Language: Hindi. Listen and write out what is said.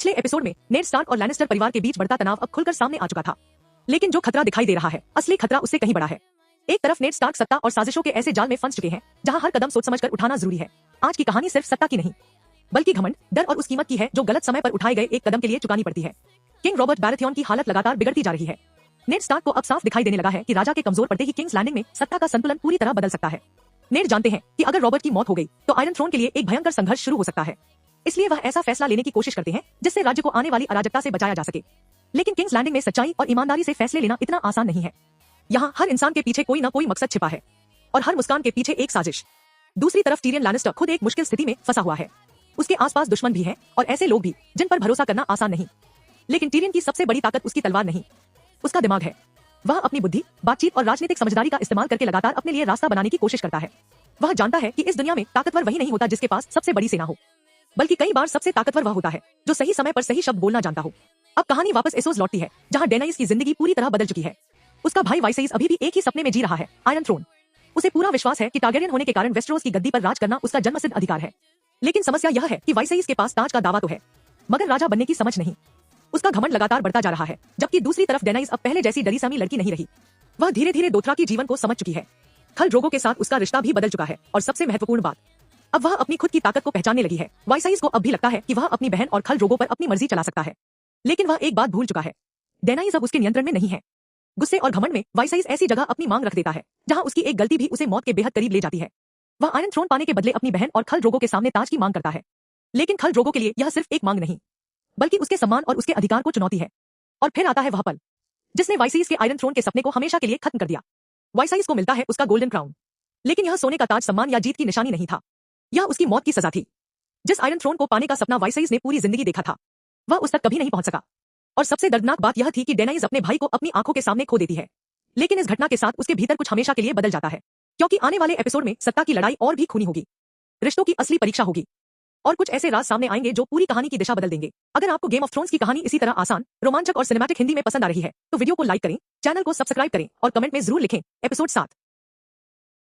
पिछले एपिसोड में नेड स्टार्क और लैनिस्टर परिवार के बीच बढ़ता तनाव अब खुलकर सामने आ चुका था। लेकिन जो खतरा दिखाई दे रहा है, असली खतरा उससे कहीं बड़ा है। एक तरफ नेड स्टार्क सत्ता और साजिशों के ऐसे जाल में फंस चुके हैं जहां हर कदम सोच समझकर उठाना जरूरी है। आज की कहानी सिर्फ सत्ता की नहीं, बल्कि घमंड, डर और उस कीमत की है जो गलत समय पर उठाए गए एक कदम के लिए चुकानी पड़ती है। किंग रॉबर्ट बैराथियन की हालत लगातार बिगड़ती जा रही है। नेड स्टार्क को अब साफ दिखाई देने लगा है कि राजा के कमजोर पड़ते ही किंग्स लैंडिंग में सत्ता का संतुलन पूरी तरह बदल सकता है। नेड जानते हैं कि अगर रॉबर्ट की मौत हो गई तो आयरन थ्रोन के लिए एक भयंकर संघर्ष शुरू हो सकता है। इसलिए वह ऐसा फैसला लेने की कोशिश करते हैं जिससे राज्य को आने वाली अराजकता से बचाया जा सके। लेकिन किंग्स लैंडिंग में सच्चाई और ईमानदारी से फैसले लेना इतना आसान नहीं है। यहाँ हर इंसान के पीछे कोई न कोई मकसद छिपा है और हर मुस्कान के पीछे एक साजिश। दूसरी तरफ टिरियन लैनिस्टर खुद एक मुश्किल स्थिति में फंसा हुआ है। उसके आसपास दुश्मन भी हैं और ऐसे लोग भी जिन पर भरोसा करना आसान नहीं। लेकिन टिरियन की सबसे बड़ी ताकत उसकी तलवार नहीं, उसका दिमाग है। वह अपनी बुद्धि, बातचीत और राजनीतिक समझदारी का इस्तेमाल करके लगातार अपने लिए रास्ता बनाने की कोशिश करता है। वह जानता है कि इस दुनिया में ताकतवर वही नहीं होता जिसके पास सबसे बड़ी सेना हो, बल्कि कई बार सबसे ताकतवर वह होता है जो सही समय पर सही शब्द बोलना जानता हो। अब कहानी वापस एसोस लौटती है जहां डेनाइस की जिंदगी पूरी तरह बदल चुकी है। उसका भाई वाइसेस अभी भी एक ही सपने में जी रहा है, आयरन थ्रोन। उसे पूरा विश्वास है कि टारगेरियन होने के कारण वेस्टरोस की गद्दी पर राज करना उसका जन्मसिद्ध अधिकार है। लेकिन समस्या यह है कि वाइसेस के पास ताज का दावा तो है, मगर राजा बनने की समझ नहीं। उसका घमंड लगातार बढ़ता जा रहा है, जबकि दूसरी तरफ डेनाइस अब पहले जैसी डरी सामी लड़की नहीं रही। वह धीरे धीरे दोथरा की जीवन को समझ चुकी है। खल ड्रोगो के साथ उसका रिश्ता भी बदल चुका है और सबसे महत्वपूर्ण बात, अब वह अपनी खुद की ताकत को पहचानने लगी है। वाइसेस को अब भी लगता है कि वह अपनी बहन और खल ड्रोगो पर अपनी मर्जी चला सकता है, लेकिन वह एक बात भूल चुका है, डेनाइस अब उसके नियंत्रण में नहीं है। गुस्से और घमंड में वाइसेस ऐसी जगह अपनी मांग रख देता है जहां उसकी एक गलती भी उसे मौत के बेहद करीब ले जाती है। वह आयरन थ्रोन पाने के बदले अपनी बहन और खल ड्रोगो के सामने ताज की मांग करता है। लेकिन खल ड्रोगो के लिए यह सिर्फ एक मांग नहीं, बल्कि उसके सम्मान और उसके अधिकार को चुनौती है। और फिर आता है वह पल जिसने वाइसेस के आयरन थ्रोन के सपने को हमेशा के लिए खत्म कर दिया। वाइसेस को मिलता है उसका गोल्डन क्राउन, लेकिन यह सोने का ताज सम्मान या जीत की निशानी नहीं था, यह उसकी मौत की सजा थी। जिस आयरन थ्रोन को पाने का सपना वाइसेस ने पूरी जिंदगी देखा था, वह उस तक कभी नहीं पहुंच सका। और सबसे दर्दनाक बात यह थी कि डेनाइस अपने भाई को अपनी आंखों के सामने खो देती है। लेकिन इस घटना के साथ उसके भीतर कुछ हमेशा के लिए बदल जाता है, क्योंकि आने वाले एपिसोड में सत्ता की लड़ाई और भी खूनी होगी, रिश्तों की असली परीक्षा होगी और कुछ ऐसे राज सामने आएंगे जो पूरी कहानी की दिशा बदल देंगे। अगर आपको गेम ऑफ थ्रोन्स की कहानी इसी तरह आसान, रोमांचक और सिनेमैटिक हिंदी में पसंद आ रही है तो वीडियो को लाइक करें, चैनल को सब्सक्राइब करें और कमेंट में जरूर लिखें एपिसोड 7।